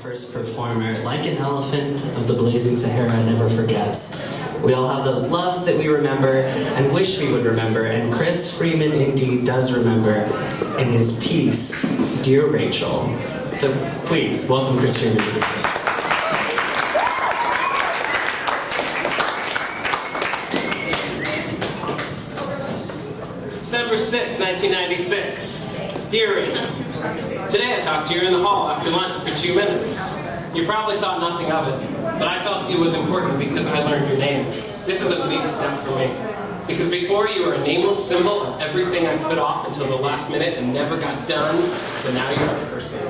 first performer, like an elephant of the blazing Sahara never forgets. We all have those loves that we remember and wish we would remember, and Chris Freeman indeed does remember in his piece, Dear Rachel. So please, welcome Chris Freeman to the stage. December 6, 1996. Dear Rachel, today I talked to you in the hall after lunch for 2 minutes. You probably thought nothing of it, but I felt it was important because I learned your name. This is a big step for me. Because before you were a nameless symbol of everything I put off until the last minute and never got done, but now you're a person.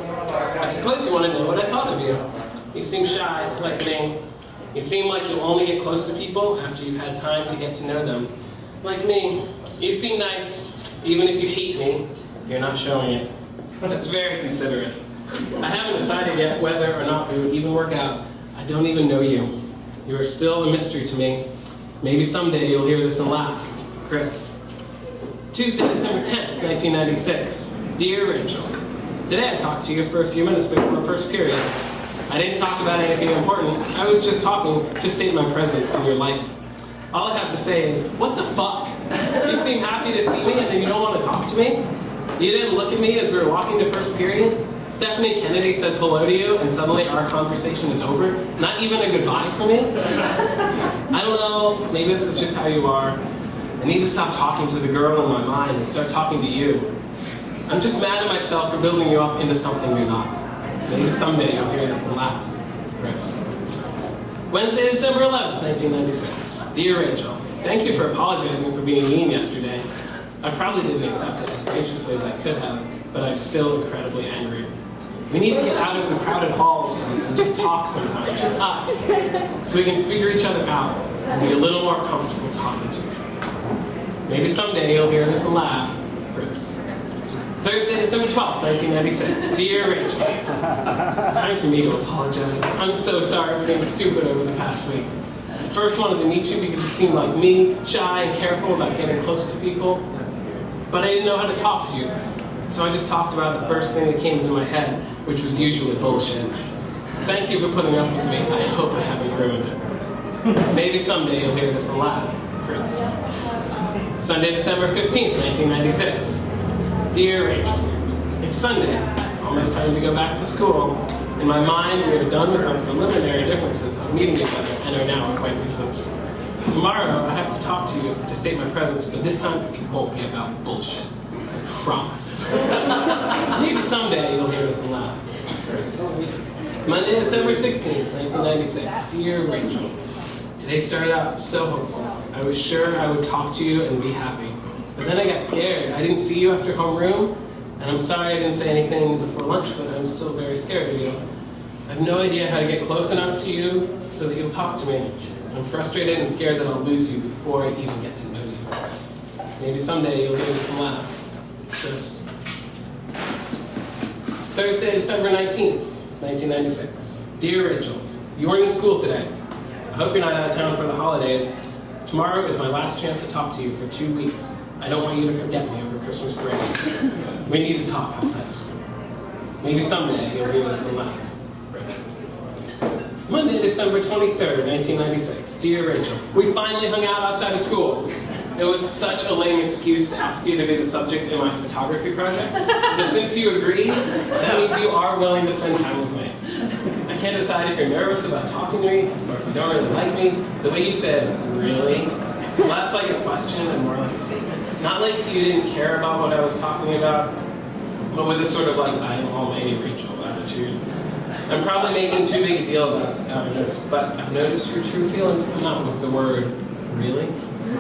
I suppose you want to know what I thought of you. You seem shy, like me. You seem like you'll only get close to people after you've had time to get to know them. Like me, you seem nice, even if you hate me, you're not showing it. That's very considerate. I haven't decided yet whether or not we would even work out. I don't even know you. You are still a mystery to me. Maybe someday you'll hear this and laugh. Chris. Tuesday, December 10th, 1996. Dear Rachel, today I talked to you for a few minutes before first period. I didn't talk about anything important. I was just talking to state my presence in your life. All I have to say is, what the fuck? You seem happy to see me and then you don't want to talk to me? You didn't look at me as we were walking to first period? Stephanie Kennedy says hello to you and suddenly our conversation is over? Not even a goodbye for me? I don't know, maybe this is just how you are. I need to stop talking to the girl in my mind and start talking to you. I'm just mad at myself for building you up into something you're not. Maybe someday you'll hear this and laugh. Chris. Wednesday, December 11th, 1996. Dear Rachel, thank you for apologizing for being mean yesterday. I probably didn't accept it as graciously as I could have, but I'm still incredibly angry. We need to get out of the crowded halls and just talk sometimes, just us, so we can figure each other out and be a little more comfortable talking to each other. Maybe someday you'll hear this and laugh. Chris. Thursday, December 12th, 1996. Dear Rachel, it's time for me to apologize. I'm so sorry for being stupid over the past week. I first wanted to meet you because you seemed like me, shy and careful about getting close to people. But I didn't know how to talk to you. So I just talked about the first thing that came into my head, which was usually bullshit. Thank you for putting up with me. I hope I haven't ruined it. Maybe someday you'll hear this and laugh. Chris. Sunday, December 15th, 1996. Dear Rachel, it's Sunday. Almost time to go back to school. In my mind, we are done with our preliminary differences of meeting each other and are now acquaintances. Tomorrow, I have to talk to you to state my presence, but this time it won't be about bullshit. I promise. Maybe someday you'll hear this and laugh. Chris. Monday, December 16th, 1996. Dear Rachel, today started out so hopeful. I was sure I would talk to you and be happy. But then I got scared. I didn't see you after homeroom, and I'm sorry I didn't say anything before lunch, but I'm still very scared of you. I have no idea how to get close enough to you so that you'll talk to me. I'm frustrated and scared that I'll lose you before I even get to know you. Maybe someday you'll hear this and laugh. Chris. Thursday, December 19th, 1996. Dear Rachel, you weren't in school today. I hope you're not out of town for the holidays. Tomorrow is my last chance to talk to you for 2 weeks. I don't want you to forget me over Christmas break. We need to talk outside of school. Maybe someday you'll hear this and laugh. Chris. Monday, December 23rd, 1996. Dear Rachel, we finally hung out outside of school. It was such a lame excuse to ask you to be the subject in my photography project. But since you agreed, that means you are willing to spend time with me. I can't decide if you're nervous about talking to me or if you don't really like me. The way you said, really? Less like a question and more like a statement. Not like you didn't care about what I was talking about, but with a sort of like, I am almighty Rachel attitude. I'm probably making too big a deal out of this, but I've noticed your true feelings come out with the word, really?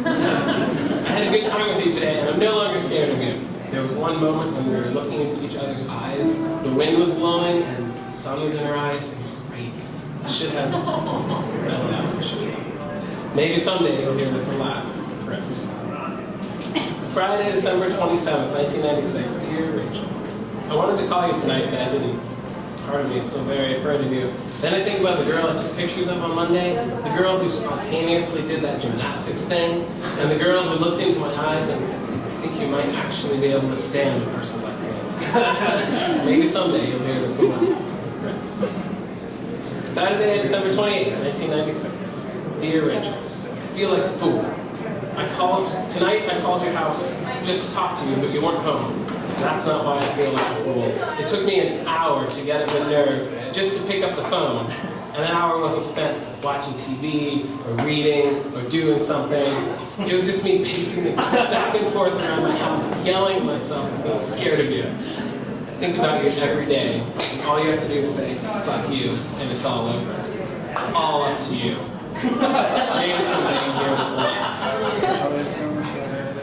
I had a good time with you today, and I'm no longer scared of you. There was one moment when we were looking into each other's eyes, the wind was blowing, and the sun was in our eyes. It was great. I should have... I don't know, I should have. Maybe someday you'll hear this and laugh. Chris. Friday, December 27th, 1996. Dear Rachel, I wanted to call you tonight, but I didn't. Part of me is still very afraid of you. Then I think about the girl I took pictures of on Monday, the girl who spontaneously did that gymnastics thing, and the girl who looked into my eyes, and I think you might actually be able to stand a person like me. Maybe someday you'll hear this and laugh. Chris. Saturday, December 28th, 1996. Dear Rachel, I feel like a fool. Tonight I called your house just to talk to you, but you weren't home. That's not why I feel like a fool. It took me an hour to get up the nerve just to pick up the phone. And that hour wasn't spent watching TV, or reading, or doing something. It was just me pacing back and forth around my house, yelling at myself and being scared of you. I think about you every day, and all you have to do is say, fuck you, and it's all over. It's all up to you. Maybe someday you'll hear this laugh.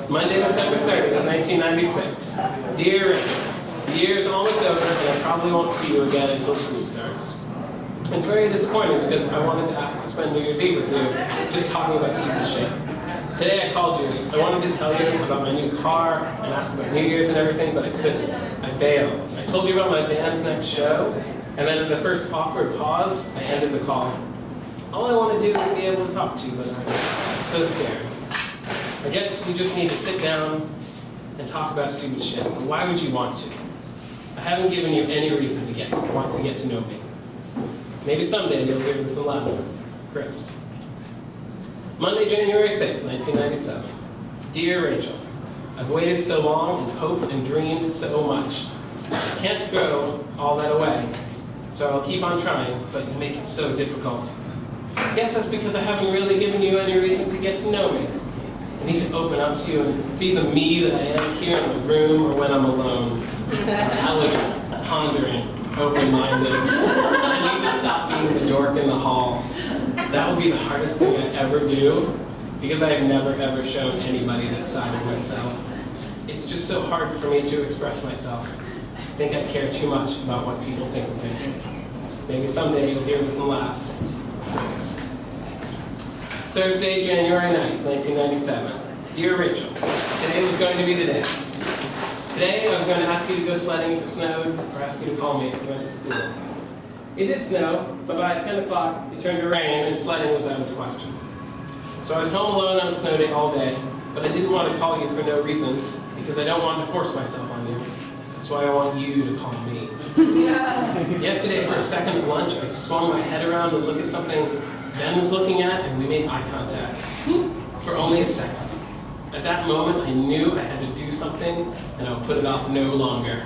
Monday, December 30th, 1996. Dear Richard, the year is almost over, and I probably won't see you again until school starts. It's very disappointing because I wanted to ask to spend New Year's Eve with you, just talking about stupid shit. Today I called you. I wanted to tell you about my new car and ask about New Year's and everything, but I couldn't. I bailed. I told you about my band's next show, and then at the first awkward pause, I ended the call. All I want to do is be able to talk to you, but I'm so scared. I guess you just need to sit down and talk about stupid shit. But why would you want to? I haven't given you any reason to want to get to know me. Maybe someday you'll hear this aloud. Chris. Monday, January 6, 1997. Dear Rachel, I've waited so long and hoped and dreamed so much. I can't throw all that away, so I'll keep on trying, but you make it so difficult. I guess that's because I haven't really given you any reason to get to know me. I need to open up to you and be the me that I am here in the room or when I'm alone. Intelligent, pondering, open-minded. I need to stop being the dork in the hall. That will be the hardest thing I ever do, because I have never ever shown anybody this side of myself. It's just so hard for me to express myself. I think I care too much about what people think of me. Maybe someday you'll hear this and laugh. Yes. Thursday, January 9th, 1997. Dear Rachel, today was going to be the day. Today I was going to ask you to go sledding if it snowed, or ask you to call me if you went to school. It did snow, but by 10 o'clock it turned to rain and sledding was out of the question. So I was home alone on a snow day all day, but I didn't want to call you for no reason, because I don't want to force myself on you. That's why I want you to call me. Yesterday for a second at lunch, I swung my head around to look at something Ben was looking at, and we made eye contact. For only a second. At that moment, I knew I had to do something, and I would put it off no longer.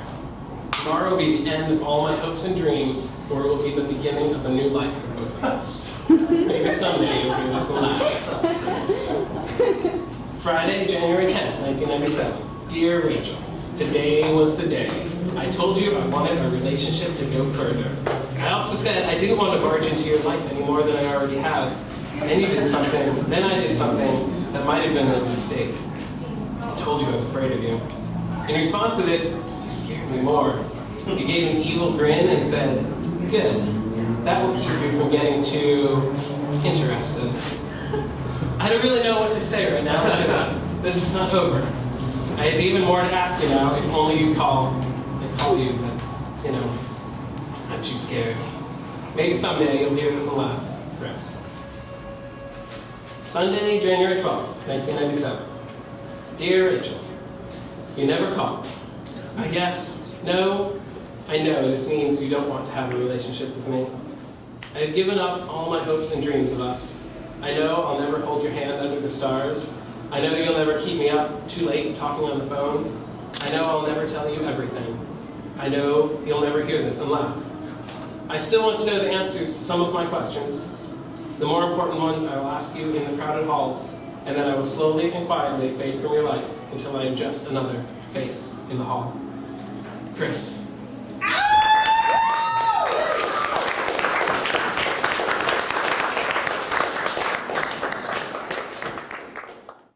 Tomorrow will be the end of all my hopes and dreams, or it will be the beginning of a new life for both of us. Maybe someday you'll hear this and laugh. Friday, January 10th, 1997. Dear Rachel, today was the day. I told you I wanted our relationship to go further. I also said I didn't want to barge into your life any more than I already have. Then you did something, then I did something that might have been a mistake. I told you I was afraid of you. In response to this, you scared me more. You gave an evil grin and said, good, that will keep you from getting too interested. I don't really know what to say right now, but this is not over. I have even more to ask you now, if only you'd call. I call you, but, you know, I'm too scared. Maybe someday you'll hear this and laugh. Chris. Sunday, January 12th, 1997. Dear Rachel, you never called. I guess, no, I know this means you don't want to have a relationship with me. I have given up all my hopes and dreams of us. I know I'll never hold your hand under the stars. I know you'll never keep me up too late talking on the phone. I know I'll never tell you everything. I know you'll never hear this and laugh. I still want to know the answers to some of my questions. The more important ones I will ask you in the crowded halls, and then I will slowly and quietly fade from your life until I am just another face in the hall. Chris.